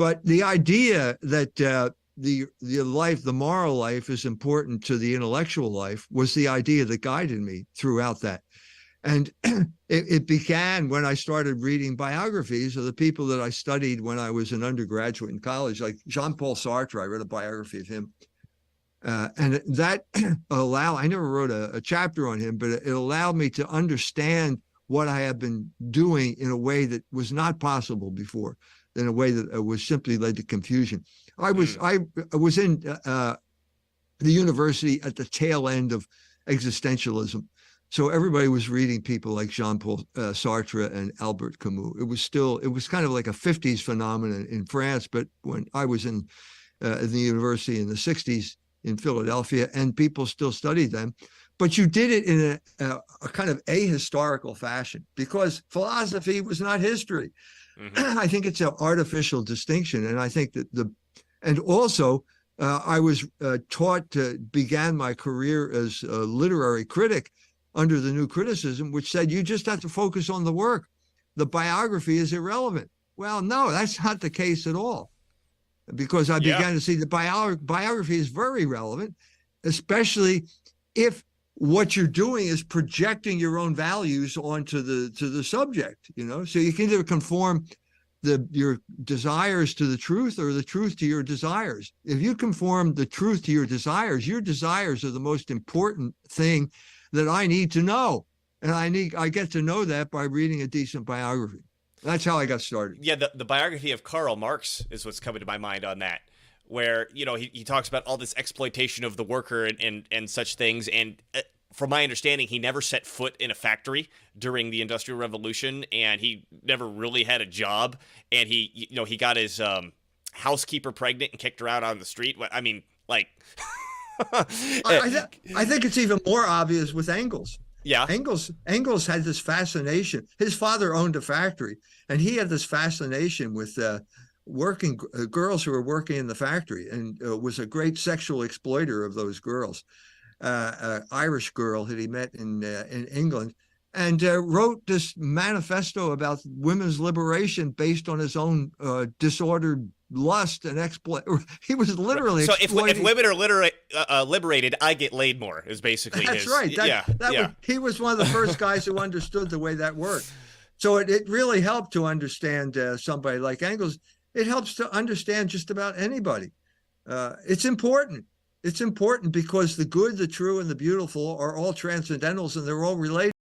But the idea that the moral life is important to the intellectual life was the idea that guided me throughout that. And it began when I started reading biographies of the people that I studied when I was an undergraduate in college, like Jean-Paul Sartre. I read a biography of him. And that I never wrote a chapter on him, but it allowed me to understand what I had been doing in a way that was not possible before, in a way that was simply led to confusion. I was in the university at the tail end of existentialism. So everybody was reading people like Jean-Paul Sartre and Albert Camus. It was kind of like a 50s phenomenon in France, but when I was in the university in the 60s in Philadelphia, and people still studied them, but you did it in a kind of ahistorical fashion because philosophy was not history. Mm-hmm. I think it's an artificial distinction, and I think that I was taught to began my career as a literary critic under the new criticism, which said you just have to focus on the work. The biography is irrelevant. Well, no, that's not the case at all, because I began to see the biography is very relevant, especially if what you're doing is projecting your own values onto the subject. So you can either conform your desires to the truth or the truth to your desires. If you conform the truth to your desires are the most important thing that I need to know. And I get to know that by reading a decent biography. That's how I got started. Yeah, the biography of Karl Marx is what's coming to my mind on that, where, he talks about all this exploitation of the worker and such things. And from my understanding, he never set foot in a factory during the Industrial Revolution, and he never really had a job. And he got his housekeeper pregnant and kicked her out on the street. I mean, like... I think it's even more obvious with Engels. Yeah. Engels had this fascination. His father owned a factory, and he had this fascination with working girls who were working in the factory, and was a great sexual exploiter of those girls. Irish girl that he met in England, and wrote this manifesto about women's liberation based on his own disordered lust and exploit. He was literally so if women are liberated, I get laid more is basically that's his. Right. He was one of the first guys who understood the way that worked. So it really helped to understand somebody like Engels. It helps to understand just about anybody. It's important. It's important because the good, the true, and the beautiful are all transcendentals, and they're all related.